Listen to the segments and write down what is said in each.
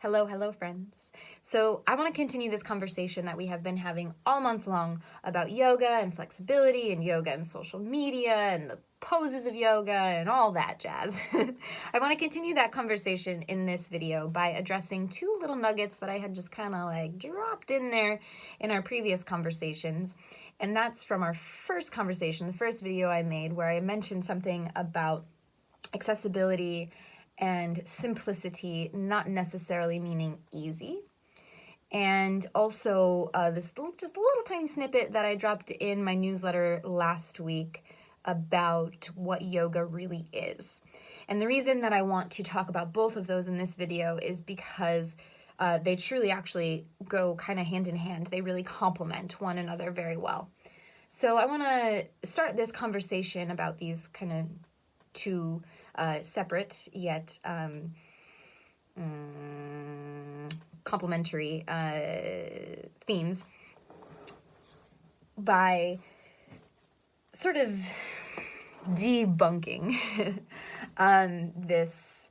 Hello, friends. So I want to continue this conversation that we have been having all month long about yoga and flexibility and yoga and social media and the poses of yoga and all that jazz. I want to continue that conversation in this video by addressing two little nuggets that I had just kind of like dropped in there in our previous conversations. And that's from our first conversation, the first video I made, where I mentioned something about accessibility and simplicity not necessarily meaning easy. And also just a little tiny snippet that I dropped in my newsletter last week about what yoga really is. And the reason that I want to talk about both of those in this video is because they truly actually go kind of hand in hand. They really complement one another very well. So I want to start this conversation about these kind of two separate yet complementary themes by sort of debunking this,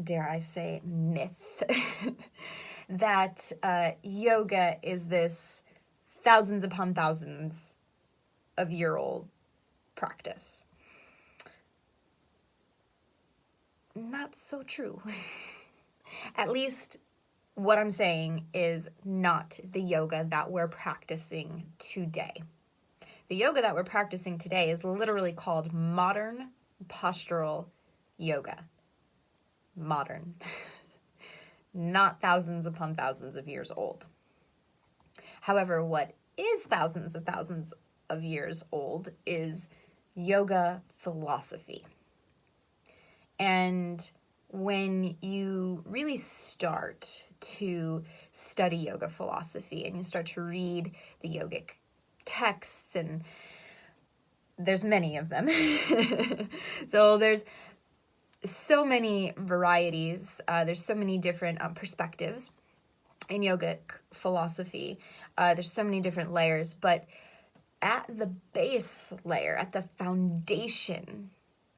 dare I say, myth that yoga is this thousands upon thousands of year old practice. Not so true. At least what I'm saying is not the yoga that we're practicing today. The yoga that we're practicing today is literally called modern postural yoga. Modern. Not thousands upon thousands of years old. However, what is thousands of years old is yoga philosophy. And when you really start to study yoga philosophy and you start to read the yogic texts, and there's many of them. So there's so many varieties. There's so many different perspectives in yogic philosophy. There's so many different layers, but at the base layer, at the foundation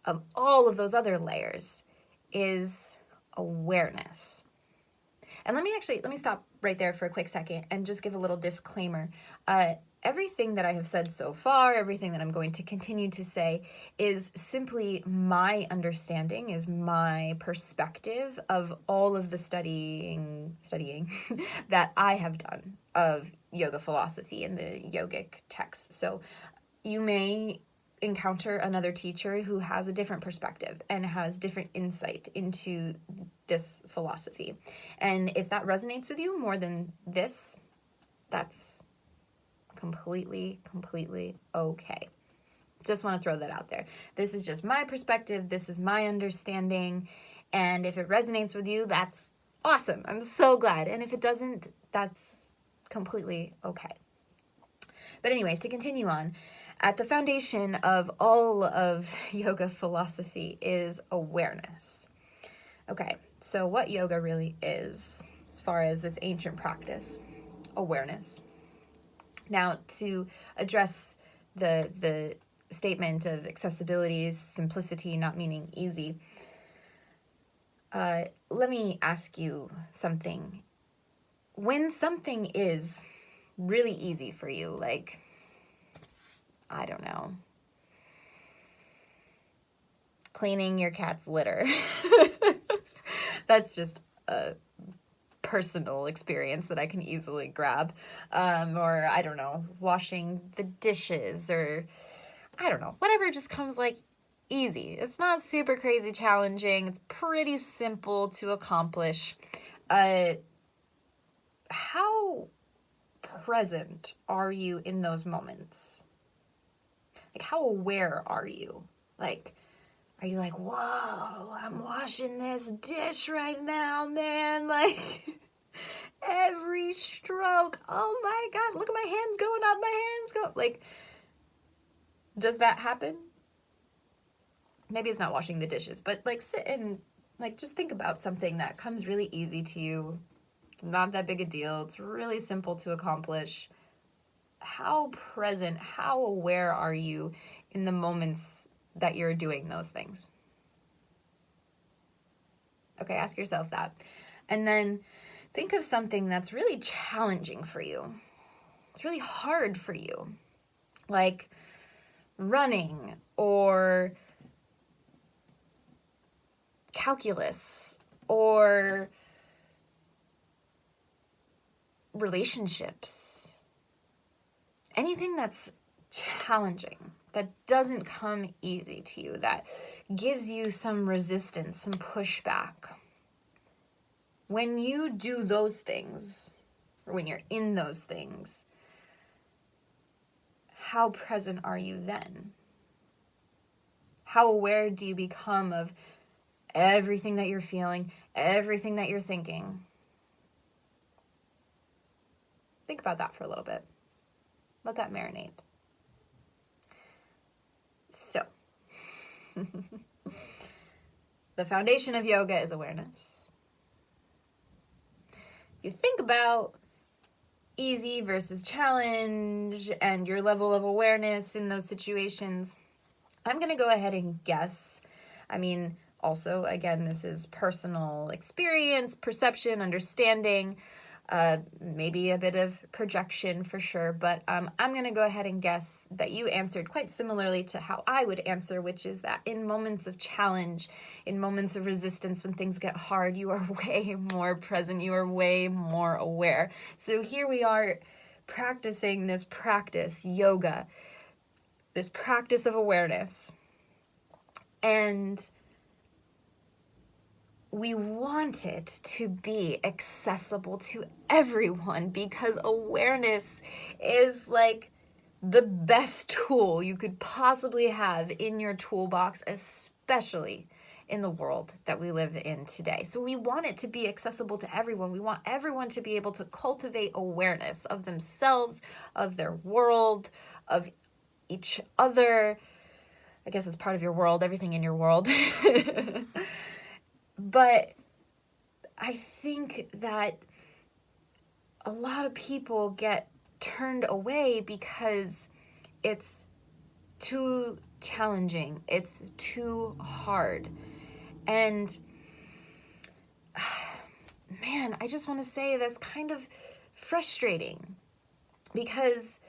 of all of those other layers is awareness. And let me stop right there for a quick second and just give a little disclaimer. Everything that I have said so far, everything that I'm going to continue to say is simply my understanding, is my perspective of all of the studying that I have done of yoga philosophy and the yogic texts. So you may encounter another teacher who has a different perspective and has different insight into this philosophy. And if that resonates with you more than this, that's completely okay. Just want to throw that out there. This is just my perspective. This is my understanding. And if it resonates with you, that's awesome. I'm so glad. And if it doesn't, that's completely okay. But anyways, to continue on, at the foundation of all of yoga philosophy is awareness. Okay, so what yoga really is, as far as this ancient practice, awareness. Now, to address the statement of accessibility, simplicity not meaning easy, let me ask you something. When something is really easy for you, like, I don't know, cleaning your cat's litter. That's just a personal experience that I can easily grab. Or, I don't know, washing the dishes, or, I don't know, whatever just comes like easy. It's not super crazy challenging. It's pretty simple to accomplish. How present are you in those moments? Like, how aware are you? Like, are you like, whoa, I'm washing this dish right now, man? Like, every stroke, oh my God, look at my hands going up, my hands go. Like, does that happen? Maybe it's not washing the dishes, but like sit and like just think about something that comes really easy to you. Not that big a deal. It's really simple to accomplish. How present, how aware are you in the moments that you're doing those things? Okay, ask yourself that. And then think of something that's really challenging for you. It's really hard for you. Like running or calculus or relationships. Anything that's challenging, that doesn't come easy to you, that gives you some resistance, some pushback. When you do those things, or when you're in those things, how present are you then? How aware do you become of everything that you're feeling, everything that you're thinking? Think about that for a little bit. Let that marinate. So, the foundation of yoga is awareness. You think about easy versus challenge and your level of awareness in those situations. I'm going to go ahead and guess. Also, again, this is personal experience, perception, understanding, maybe a bit of projection for sure, but I'm going to go ahead and guess that you answered quite similarly to how I would answer, which is that in moments of challenge, in moments of resistance, when things get hard, you are way more present, you are way more aware. So here we are practicing this practice, yoga, this practice of awareness, and we want it to be accessible to everyone because awareness is like the best tool you could possibly have in your toolbox, especially in the world that we live in today. So we want it to be accessible to everyone. We want everyone to be able to cultivate awareness of themselves, of their world, of each other. I guess it's part of your world, everything in your world. But I think that a lot of people get turned away because it's too challenging. It's too hard. And man, I just want to say that's kind of frustrating because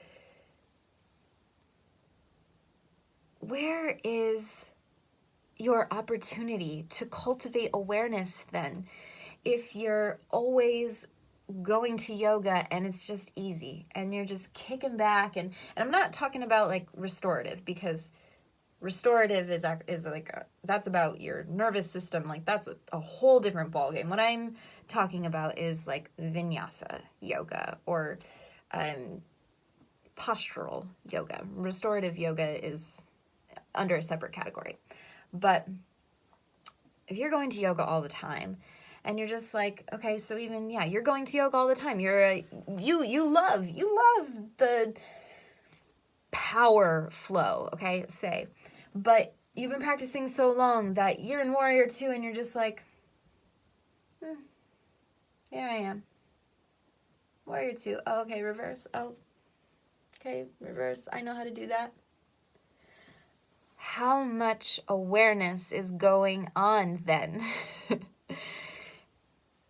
where is your opportunity to cultivate awareness then if you're always going to yoga and it's just easy and you're just kicking back? And I'm not talking about like restorative, because restorative is like that's about your nervous system, like that's a whole different ballgame. What I'm talking about is like vinyasa yoga or postural yoga. Restorative yoga is under a separate category. But if you're going to yoga all the time and you're just like, okay, so even, yeah, you're going to yoga all the time. You love the power flow, okay, say. But you've been practicing so long that you're in Warrior 2 and you're just like, here I am. Warrior 2. Oh, okay, reverse. Oh, okay, reverse. I know how to do that. How much awareness is going on then?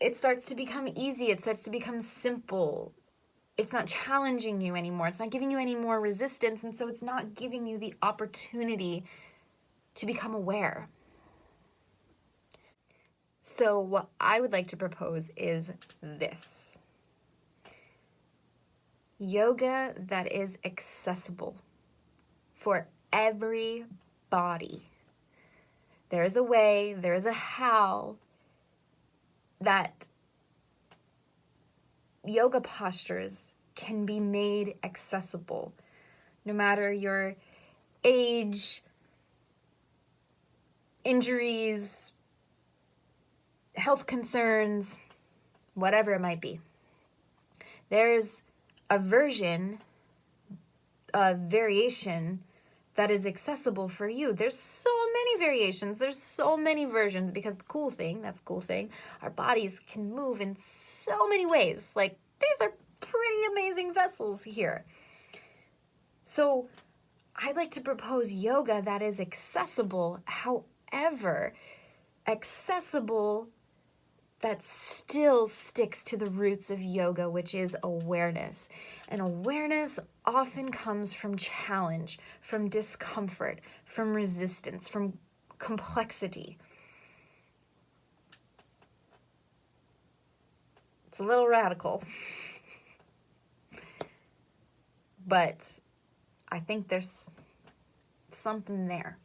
It starts to become easy. It starts to become simple. It's not challenging you anymore. It's not giving you any more resistance. And so it's not giving you the opportunity to become aware. So what I would like to propose is this. Yoga that is accessible for everybody. There is a way, there is a how that yoga postures can be made accessible, no matter your age, injuries, health concerns, whatever it might be. There's a version, a variation that is accessible for you. There's so many variations. There's so many versions because that's the cool thing, our bodies can move in so many ways. Like, these are pretty amazing vessels here. So I'd like to propose yoga that is accessible, however, accessible that still sticks to the roots of yoga, which is awareness. And awareness often comes from challenge, from discomfort, from resistance, from complexity. It's a little radical, but I think there's something there.